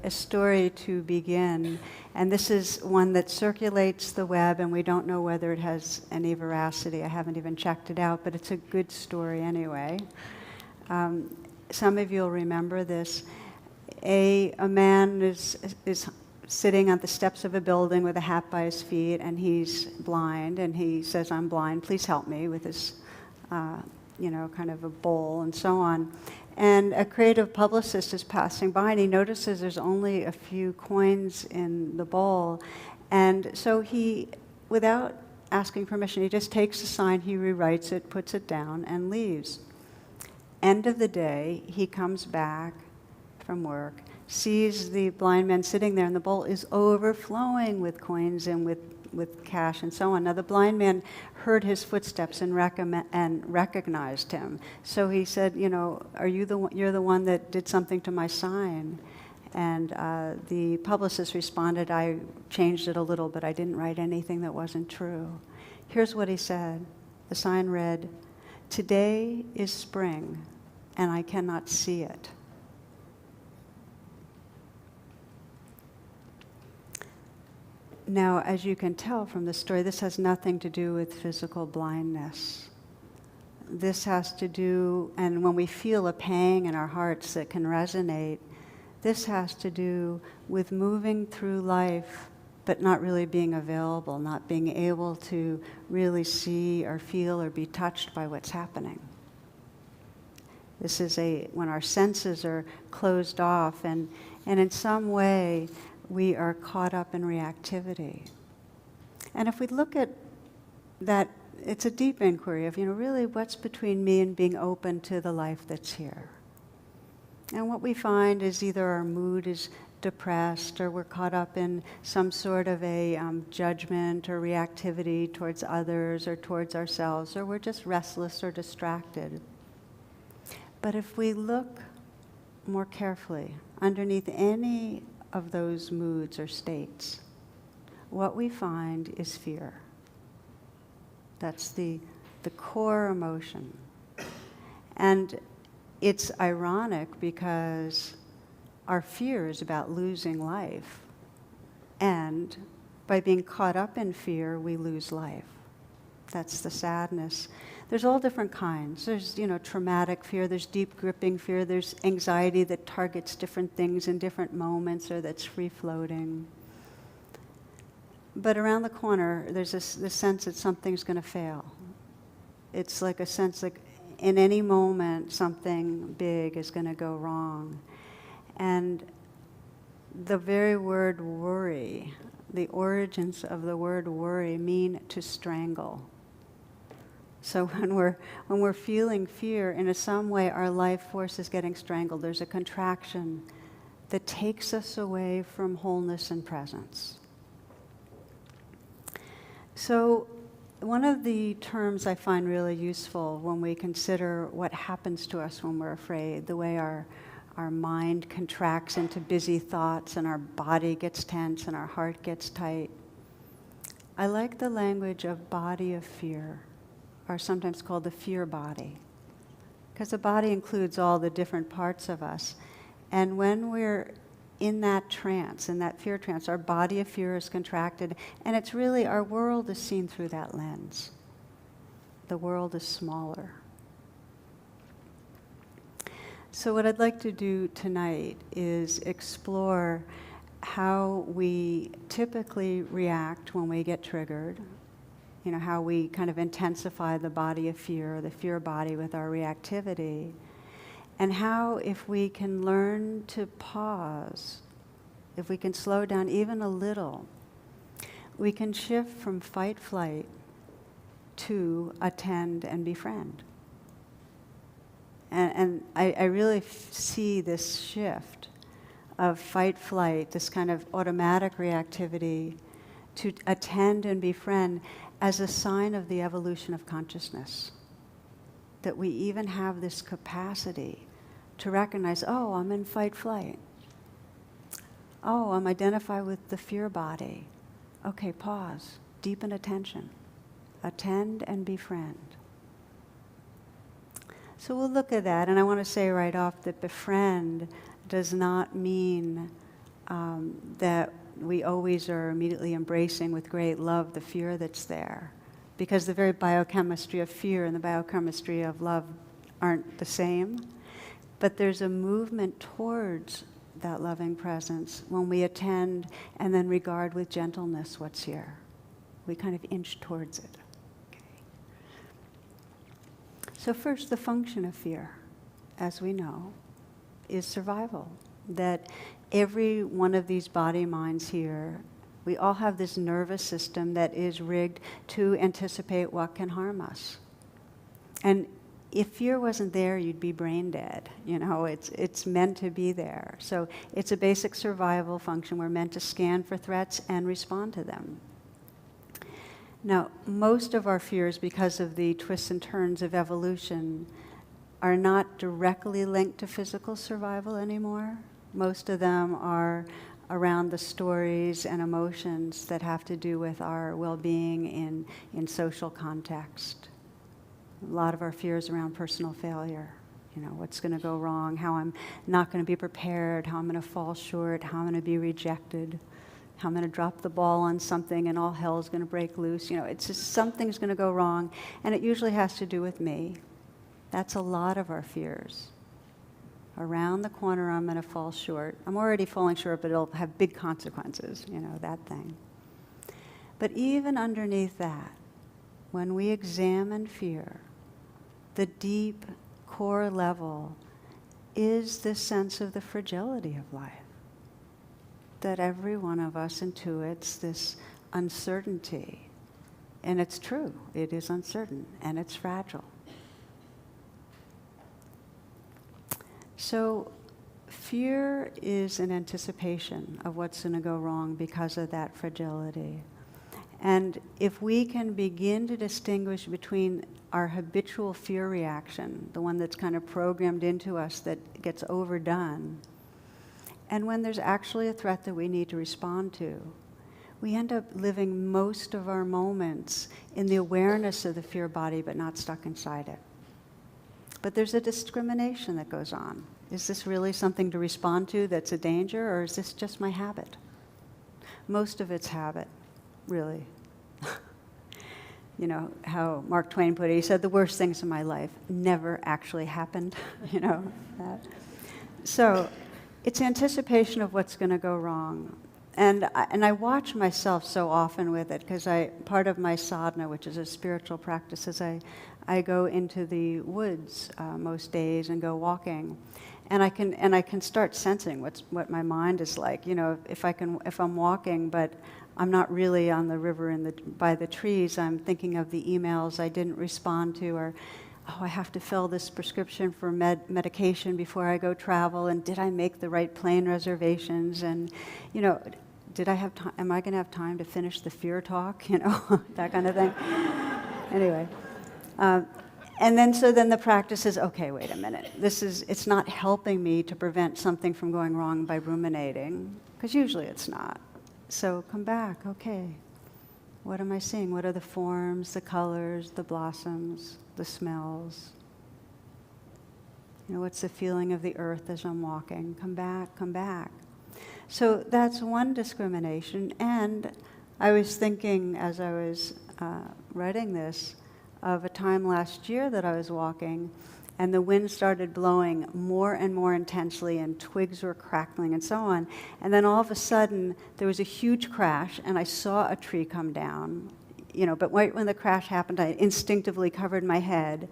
a story to begin, and this is one that circulates the web, and we don't know whether it has any veracity. I haven't even checked it out, but it's a good story anyway. Some of you will remember this. A man is sitting on the steps of a building with a hat by his feet, and he's blind, and he says, "I'm blind, please help me," with his, kind of a bowl and so on. And a creative publicist is passing by, and he notices there's only a few coins in the bowl. And so he, without asking permission, he just takes the sign, he rewrites it, puts it down, and leaves. End of the day, he comes back from work, sees the blind man sitting there, and the bowl is overflowing with coins and with cash and so on. Now, the blind man heard his footsteps and recognized him. So he said, "Are you you're the one that did something to my sign?" And the publicist responded, "I changed it a little, but I didn't write anything that wasn't true." Here's what he said. The sign read, "Today is spring, and I cannot see it." Now, as you can tell from the story, this has nothing to do with physical blindness. This has to do, and when we feel a pang in our hearts that can resonate, this has to do with moving through life, but not really being available, not being able to really see or feel or be touched by what's happening. This is when our senses are closed off, and in some way, we are caught up in reactivity. And if we look at that, it's a deep inquiry of, really what's between me and being open to the life that's here. And what we find is either our mood is depressed, or we're caught up in some sort of a judgment or reactivity towards others or towards ourselves, or we're just restless or distracted. But if we look more carefully underneath any of those moods or states, what we find is fear. That's the core emotion. And it's ironic because our fear is about losing life. And by being caught up in fear, we lose life. That's the sadness. There's all different kinds. There's, traumatic fear, there's deep gripping fear, there's anxiety that targets different things in different moments or that's free-floating. But around the corner, there's this sense that something's going to fail. It's like a sense like in any moment, something big is going to go wrong. And the very word worry, the origins of the word worry mean to strangle. So when we're feeling fear, in some way our life force is getting strangled. There's a contraction that takes us away from wholeness and presence. So one of the terms I find really useful when we consider what happens to us when we're afraid, the way our mind contracts into busy thoughts and our body gets tense and our heart gets tight. I like the language of body of fear, or sometimes called the fear body, because the body includes all the different parts of us. And when we're in that trance, in that fear trance, our body of fear is contracted, and it's really, our world is seen through that lens. The world is smaller. So what I'd like to do tonight is explore how we typically react when we get triggered, how we kind of intensify the body of fear, the fear body, with our reactivity, and how, if we can learn to pause, if we can slow down even a little, we can shift from fight-flight to attend and befriend. And I really see this shift of fight-flight, this kind of automatic reactivity, to attend and befriend as a sign of the evolution of consciousness. That we even have this capacity to recognize, oh, I'm in fight-flight. Oh, I'm identified with the fear body. Okay, pause, deepen attention. Attend and befriend. So we'll look at that, and I want to say right off that befriend does not mean that we always are immediately embracing with great love the fear that's there. Because the very biochemistry of fear and the biochemistry of love aren't the same. But there's a movement towards that loving presence when we attend and then regard with gentleness what's here. We kind of inch towards it. Okay. So first, the function of fear, as we know, is survival. That every one of these body minds here, we all have this nervous system that is rigged to anticipate what can harm us. And if fear wasn't there, you'd be brain dead. You know, it's meant to be there. So it's a basic survival function. We're meant to scan for threats and respond to them. Now, most of our fears, because of the twists and turns of evolution, are not directly linked to physical survival anymore. Most of them are around the stories and emotions that have to do with our well-being in social context. A lot of our fears around personal failure. You know, what's going to go wrong, how I'm not going to be prepared, how I'm going to fall short, how I'm going to be rejected, how I'm going to drop the ball on something and all hell is going to break loose. You know, it's just something's going to go wrong, and it usually has to do with me. That's a lot of our fears. Around the corner, I'm going to fall short. I'm already falling short, but it'll have big consequences, you know, that thing. But even underneath that, when we examine fear, the deep core level is this sense of the fragility of life. That every one of us intuits this uncertainty. And it's true, it is uncertain, and it's fragile. So fear is an anticipation of what's going to go wrong because of that fragility. And if we can begin to distinguish between our habitual fear reaction, the one that's kind of programmed into us that gets overdone, and when there's actually a threat that we need to respond to, we end up living most of our moments in the awareness of the fear body, but not stuck inside it. But there's a discrimination that goes on. Is this really something to respond to that's a danger, or is this just my habit? Most of it's habit, really. You know, how Mark Twain put it, he said, the worst things in my life never actually happened, you know. That. So it's anticipation of what's going to go wrong. And I watch myself so often with it, because part of my sadhana, which is a spiritual practice, is I go into the woods most days and go walking, and I can start sensing what my mind is like. You know, if I'm walking, but I'm not really on the river by the trees. I'm thinking of the emails I didn't respond to, or I have to fill this prescription for medication before I go travel, and did I make the right plane reservations? And, you know, did I have time? Am I going to have time to finish the fear talk? You know, that kind of thing. Anyway, and then the practice is, okay, wait a minute. It's not helping me to prevent something from going wrong by ruminating, because usually it's not. So come back, okay. What am I seeing? What are the forms, the colors, the blossoms, the smells? You know, what's the feeling of the earth as I'm walking? Come back, come back. So that's one discrimination. And I was thinking as I was writing this of a time last year that I was walking, and the wind started blowing more and more intensely, and twigs were crackling and so on. And then all of a sudden, there was a huge crash, and I saw a tree come down. You know, but right when the crash happened, I instinctively covered my head.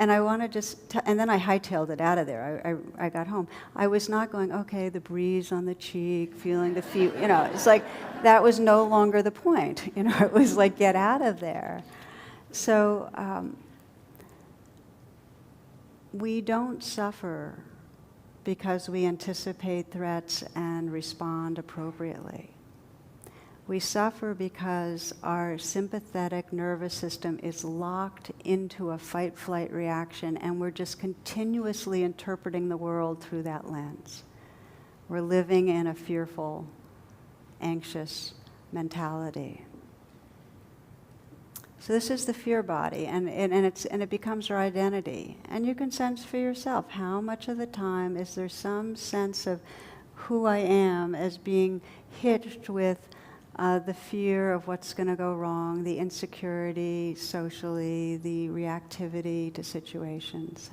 And I want to just, and then I hightailed it out of there. I got home. I was not going, okay, the breeze on the cheek, feeling the feet, you know, it's like, that was no longer the point. You know, it was like, get out of there. So we don't suffer because we anticipate threats and respond appropriately. We suffer because our sympathetic nervous system is locked into a fight-flight reaction, and we're just continuously interpreting the world through that lens. We're living in a fearful, anxious mentality. So this is the fear body, and it becomes our identity. And you can sense for yourself, how much of the time is there some sense of who I am as being hitched with the fear of what's going to go wrong, the insecurity socially, the reactivity to situations.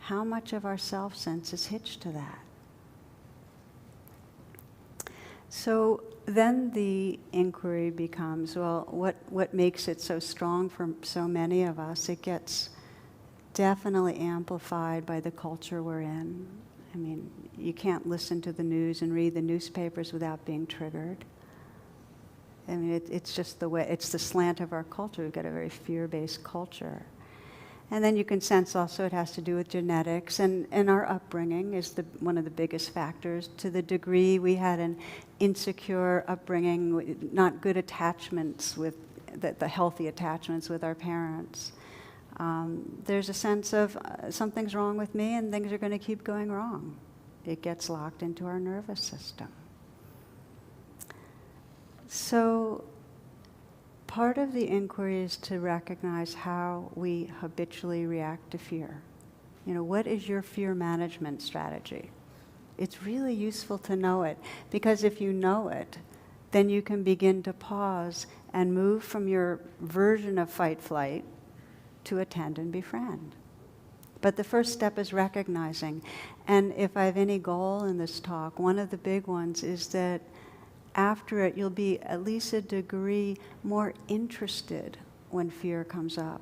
How much of our self-sense is hitched to that? So then the inquiry becomes, well, what makes it so strong for so many of us? It gets definitely amplified by the culture we're in. I mean, you can't listen to the news and read the newspapers without being triggered. I mean, it's just the way, it's the slant of our culture. We've got a very fear-based culture. And then you can sense also it has to do with genetics, and our upbringing is one of the biggest factors. To the degree we had an insecure upbringing, not good attachments with, the healthy attachments with our parents. There's a sense of something's wrong with me and things are going to keep going wrong. It gets locked into our nervous system. So part of the inquiry is to recognize how we habitually react to fear. You know, what is your fear management strategy? It's really useful to know it, because if you know it, then you can begin to pause and move from your version of fight-flight to attend and befriend. But the first step is recognizing. And if I have any goal in this talk, one of the big ones is that after it, you'll be at least a degree more interested when fear comes up.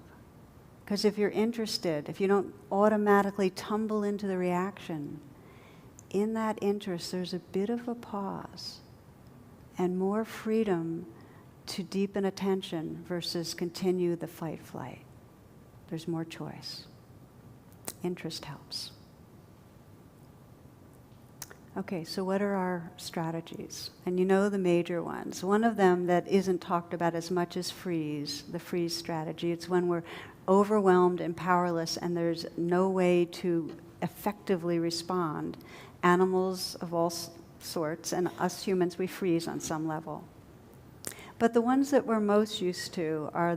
Because if you're interested, if you don't automatically tumble into the reaction, in that interest, there's a bit of a pause and more freedom to deepen attention versus continue the fight-flight. There's more choice. Interest helps. Okay, so what are our strategies? And you know the major ones. One of them that isn't talked about as much is freeze, the freeze strategy. It's when we're overwhelmed and powerless and there's no way to effectively respond. Animals of all sorts and us humans, we freeze on some level. But the ones that we're most used to are